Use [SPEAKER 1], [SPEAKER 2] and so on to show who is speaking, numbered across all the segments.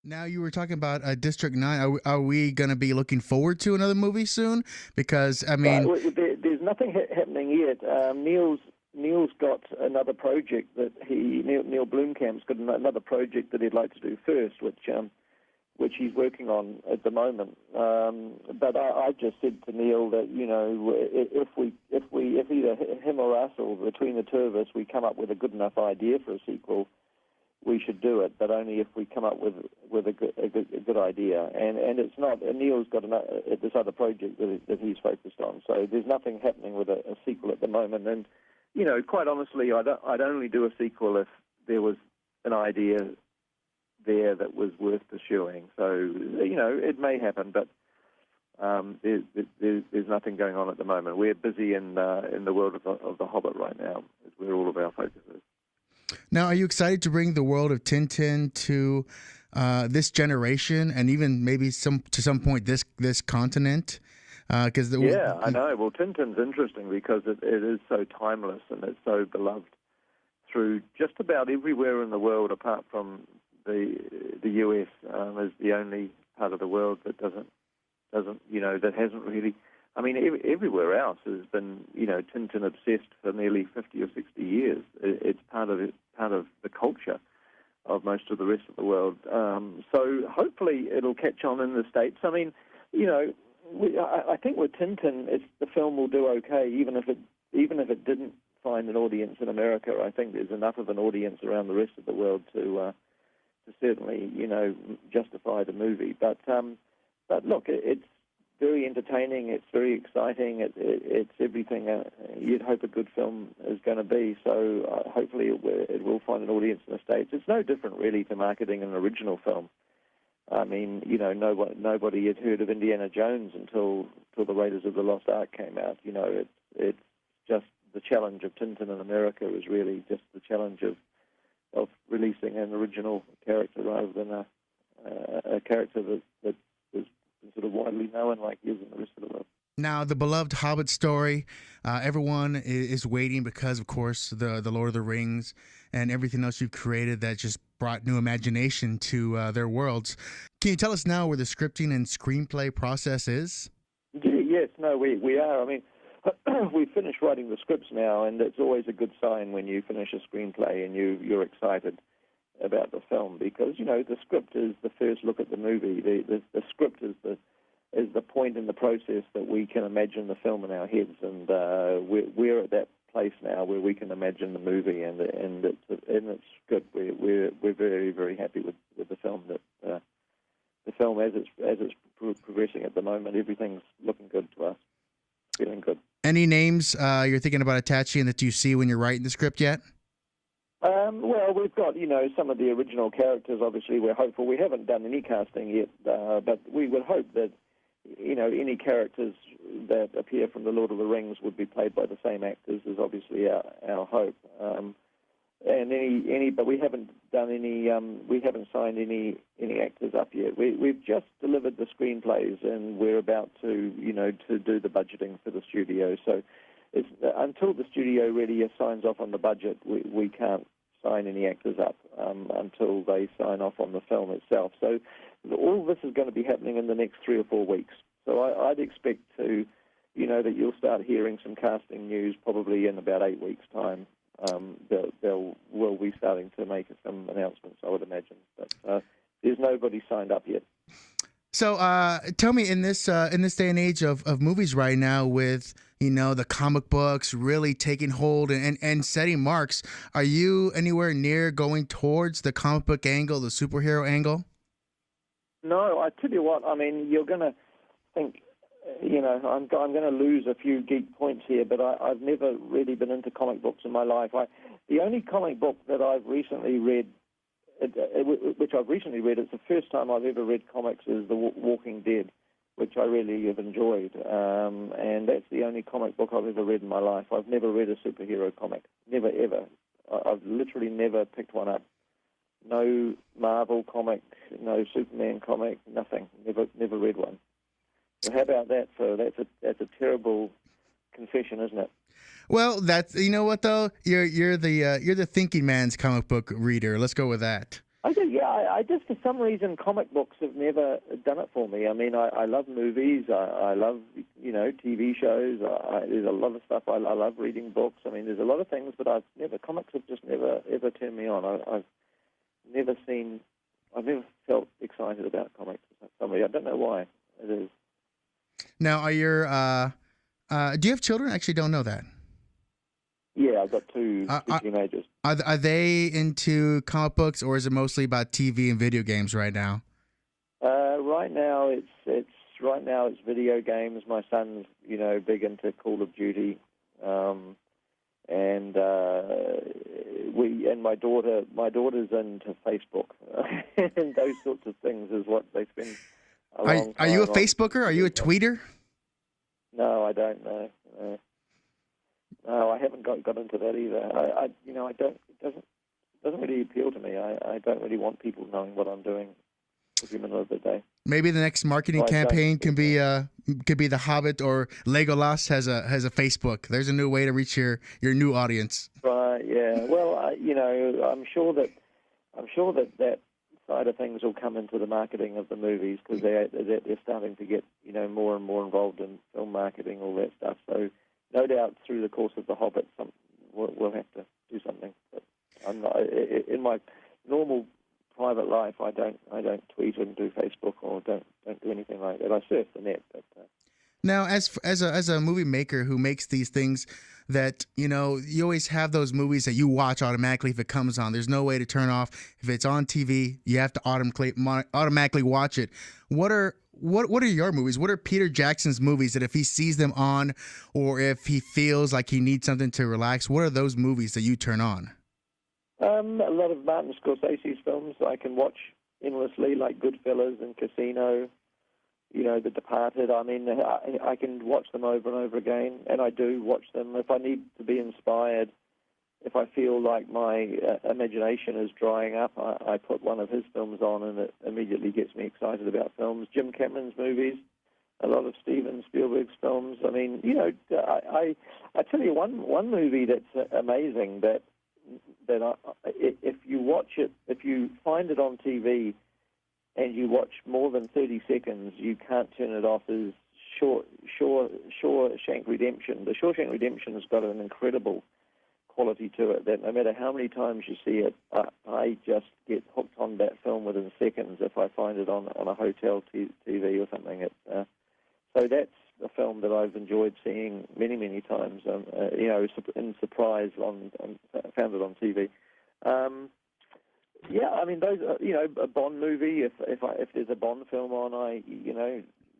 [SPEAKER 1] Now you were talking about District 9. Are we going to be looking forward to another movie soon? Because I mean,
[SPEAKER 2] There's nothing happening yet. Neil's got another project that Neil Blomkamp's got another project that he'd like to do first, which he's working on at the moment. But I just said to Neil that if either him or us or between the two of us we come up with a good enough idea for a sequel, we should do it. But only if we come up with a good idea. And it's not. And Neil's got this other project that he's focused on. So there's nothing happening with a sequel at the moment. And quite honestly, I'd only do a sequel if there was an idea there that was worth pursuing. So, it may happen, but there's nothing going on at the moment. We're busy in the world of the Hobbit right now, is where all of our focus is.
[SPEAKER 1] now are you excited to bring the world of Tintin to this generation and even maybe to some point this continent? Because
[SPEAKER 2] yeah, I know. Well, Tintin's interesting because it is so timeless and it's so beloved through just about everywhere in the world, apart from the US, is the only part of the world that that hasn't really. I mean, everywhere else has been Tintin obsessed for nearly 50 or 60 years. It's part of the culture of most of the rest of the world. So hopefully it'll catch on in the States. I mean, I think with Tintin, the film will do okay, even if it didn't find an audience in America. I think there's enough of an audience around the rest of the world to certainly justify the movie. But look, it's very entertaining. It's very exciting. It's everything you'd hope a good film is going to be. So hopefully it will find an audience in the States. It's no different really to marketing an original film. I mean, nobody had heard of Indiana Jones until the Raiders of the Lost Ark came out. It's just the challenge of Tintin in America is really just the challenge of releasing an original character rather than a character that was sort of widely known like he is in the rest of the world.
[SPEAKER 1] Now, the beloved Hobbit story, everyone is waiting because, of course, the Lord of the Rings and everything else you've created that just brought new imagination to their worlds. Can you tell us now where the scripting and screenplay process is?
[SPEAKER 2] Yes, no, we are. I mean, we've finished writing the scripts now, and it's always a good sign when you finish a screenplay and you're excited about the film because, the script is the first look at the movie. The script is the point in the process that we can imagine the film in our heads, and we're at that place now where we can imagine the movie, and it's good. We're very, very happy with the film. That the film as it's progressing at the moment, everything's looking good to us, feeling good.
[SPEAKER 1] Any names you're thinking about attaching that you see when you're writing the script yet?
[SPEAKER 2] Well, we've got, some of the original characters. Obviously, we're hopeful. We haven't done any casting yet, but we would hope that any characters that appear from The Lord of the Rings would be played by the same actors is obviously our hope. But we haven't done any. We haven't signed any actors up yet. We've just delivered the screenplays, and we're about to do the budgeting for the studio. So until the studio really signs off on the budget, we can't sign any actors up until they sign off on the film itself. So all this is going to be happening in the next 3 or 4 weeks. So I'd expect that you'll start hearing some casting news probably in about 8 weeks' time. We'll be starting to make some announcements, I would imagine. But there's nobody signed up yet.
[SPEAKER 1] So tell me, in this day and age of movies right now, with the comic books really taking hold and setting marks, are you anywhere near going towards the comic book angle, the superhero angle?
[SPEAKER 2] No, I tell you what. I mean, you're going to think, I'm going to lose a few geek points here, but I've never really been into comic books in my life. The only comic book that I've recently read, it's the first time I've ever read comics, is The Walking Dead, which I really have enjoyed. And that's the only comic book I've ever read in my life. I've never read a superhero comic. Never, ever. I've literally never picked one up. No Marvel comic, no Superman comic, nothing. Never read one. So how about that? So that's a terrible confession, isn't it?
[SPEAKER 1] Well, that's what though, you're the thinking man's comic book reader. Let's go with that.
[SPEAKER 2] I do, yeah. I just, for some reason, comic books have never done it for me. I mean, I love movies. I love, TV shows. There's a lot of stuff. I love reading books. I mean, there's a lot of things, but comics have just never, ever turned me on. I've never felt excited about comics for some reason. I don't know why it is.
[SPEAKER 1] Now, do you have children? I actually don't know that.
[SPEAKER 2] Yeah, I've got two teenagers.
[SPEAKER 1] Are they into comic books, or is it mostly about TV and video games right now?
[SPEAKER 2] Right now it's video games. My son's big into Call of Duty, and my daughter's into Facebook, and those sorts of things is what they spend a long time.
[SPEAKER 1] Are you a Facebooker? Are you a tweeter?
[SPEAKER 2] No, I don't know. No, I haven't got into that either. I don't. It doesn't really appeal to me. I don't really want people knowing what I'm doing every minute of the day.
[SPEAKER 1] Maybe the next marketing campaign could be the Hobbit or Legolas has a Facebook. There's a new way to reach your new audience.
[SPEAKER 2] Right. Yeah. Well, I'm sure that side of things will come into the marketing of the movies, because they're starting to get more and more involved in film marketing, all that stuff. So no doubt through the course of The Hobbit, we'll have to do something. But I'm not, in my normal private life, I don't tweet and do Facebook, or don't do anything like that. I surf the net. But
[SPEAKER 1] now, as a movie maker who makes these things that you always have those movies that you watch automatically if it comes on. There's no way to turn off. If it's on TV, you have to automatically watch it. What are your movies? What are Peter Jackson's movies that if he sees them on, or if he feels like he needs something to relax, what are those movies that you turn on?
[SPEAKER 2] A lot of Martin Scorsese's films I can watch endlessly, like Goodfellas and Casino, The Departed. I mean, I can watch them over and over again, and I do watch them. If I need to be inspired, if I feel like my imagination is drying up, I put one of his films on, and it immediately gets me excited about films. Jim Cameron's movies, a lot of Steven Spielberg's films. I mean, I tell you one movie that's amazing that if you watch it, if you find it on TV and you watch more than 30 seconds, you can't turn it off, is Shawshank Redemption. The Shawshank Redemption has got an incredible quality to it that no matter how many times you see it, I just get hooked on that film within seconds if I find it on a hotel TV or something. So that's a film that I've enjoyed seeing many, many times. In surprise found it on TV. Yeah, I mean, those a Bond movie. If there's a Bond film on, I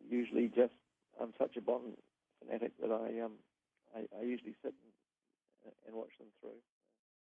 [SPEAKER 2] usually I'm such a Bond fanatic that I usually sit and watch them through.